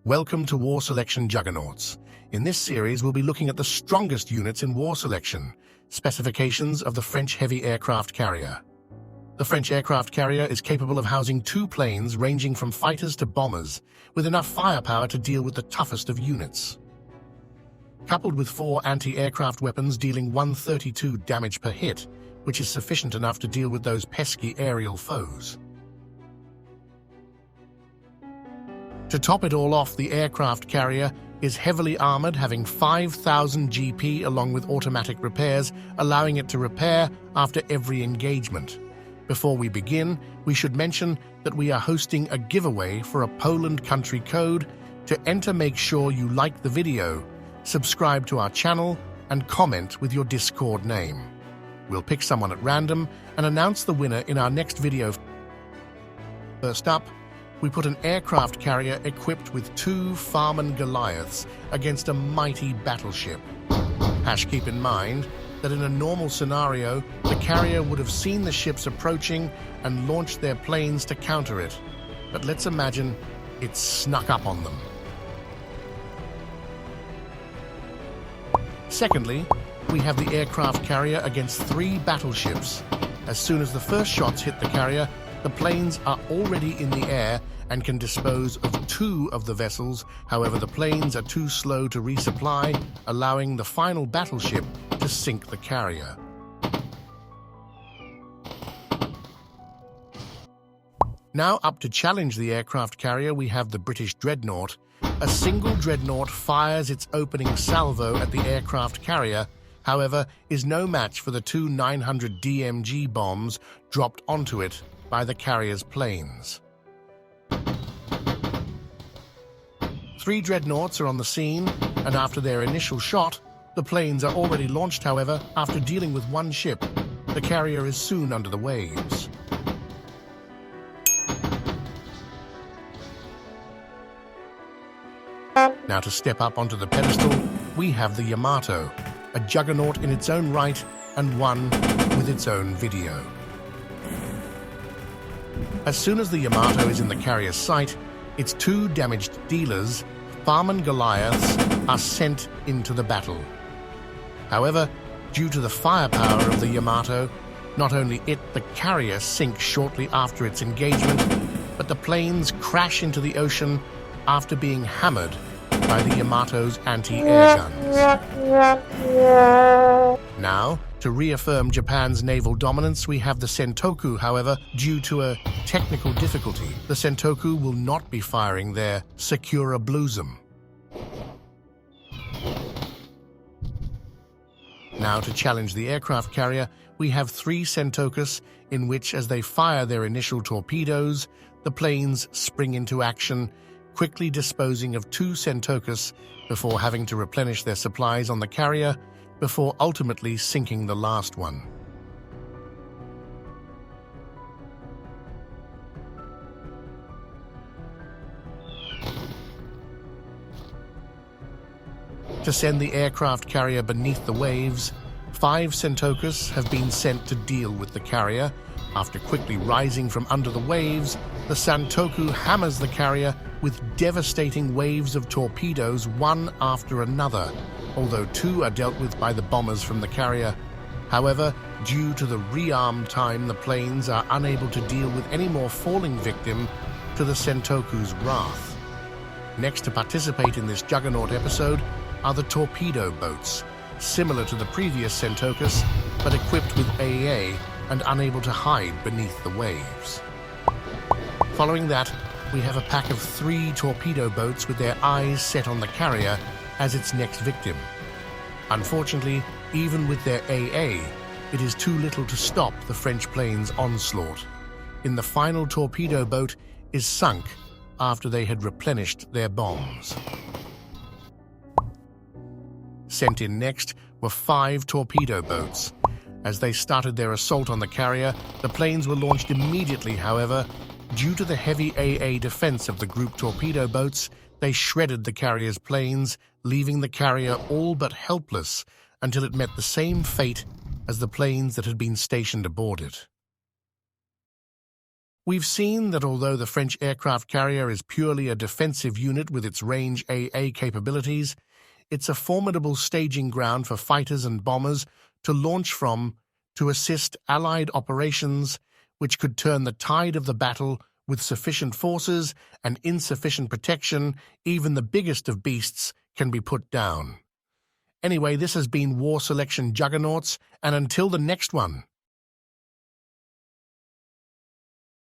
Welcome to War Selection Juggernauts. In this series, we'll be looking at the strongest units in war selection, specifications of the French Heavy Aircraft Carrier. The French aircraft carrier is capable of housing 2 planes ranging from fighters to bombers, with enough firepower to deal with the toughest of units. Coupled with 4 anti-aircraft weapons dealing 132 damage per hit, which is sufficient enough to deal with those pesky aerial foes. To top it all off, the aircraft carrier is heavily armored, having 5,000 GP along with automatic repairs, allowing it to repair after every engagement. Before we begin, we should mention that we are hosting a giveaway for a Poland country code. To enter, make sure you like the video, subscribe to our channel, and comment with your Discord name. We'll pick someone at random and announce the winner in our next video. First up, we put an aircraft carrier equipped with 2 Farman Goliaths against a mighty battleship. Keep in mind that in a normal scenario, the carrier would have seen the ships approaching and launched their planes to counter it. But let's imagine it snuck up on them. Secondly, we have the aircraft carrier against 3 battleships. As soon as the first shots hit the carrier, the planes are already in the air and can dispose of 2 of the vessels. However, the planes are too slow to resupply, allowing the final battleship to sink the carrier. Now up to challenge the aircraft carrier, we have the British Dreadnought. A single Dreadnought fires its opening salvo at the aircraft carrier, however, is no match for the 2 900 DMG bombs dropped onto it by the carrier's planes. 3 Dreadnoughts are on the scene, and after their initial shot, the planes are already launched. However, after dealing with 1 ship, the carrier is soon under the waves. Now to step up onto the pedestal, we have the Yamato, a juggernaut in its own right and one with its own video. As soon as the Yamato is in the carrier's sight, its 2 damaged dealers, Farman Goliaths, are sent into the battle. However, due to the firepower of the Yamato, not only the carrier sinks shortly after its engagement, but the planes crash into the ocean after being hammered by the Yamato's anti-air guns. Now, to reaffirm Japan's naval dominance, we have the Sentoku. However, due to a technical difficulty, the Sentoku will not be firing their Sakura Bluesum. Now, to challenge the aircraft carrier, we have 3 Sentokus, in which, as they fire their initial torpedoes, the planes spring into action, quickly disposing of 2 Sentokus before having to replenish their supplies on the carrier, before ultimately sinking the last one. To send the aircraft carrier beneath the waves, 5 Sentokus have been sent to deal with the carrier. After quickly rising from under the waves, the Sentoku hammers the carrier with devastating waves of torpedoes, one after another, although 2 are dealt with by the bombers from the carrier. However, due to the rearm time, the planes are unable to deal with any more falling victim to the Sentoku's wrath. Next to participate in this Juggernaut episode are the torpedo boats, similar to the previous Sentokus, but equipped with AA and unable to hide beneath the waves. Following that, we have a pack of 3 torpedo boats with their eyes set on the carrier as its next victim. Unfortunately, even with their AA, it is too little to stop the French plane's onslaught. The final torpedo boat is sunk after they had replenished their bombs. Sent in next were 5 torpedo boats. As they started their assault on the carrier, the planes were launched immediately. However, due to the heavy AA defense of the group torpedo boats, they shredded the carrier's planes, leaving the carrier all but helpless until it met the same fate as the planes that had been stationed aboard it. We've seen that although the French aircraft carrier is purely a defensive unit with its range AA capabilities, it's a formidable staging ground for fighters and bombers to launch from to assist Allied operations, which could turn the tide of the battle. With sufficient forces and insufficient protection, even the biggest of beasts can be put down. Anyway, this has been War Selection Juggernauts, and until the next one,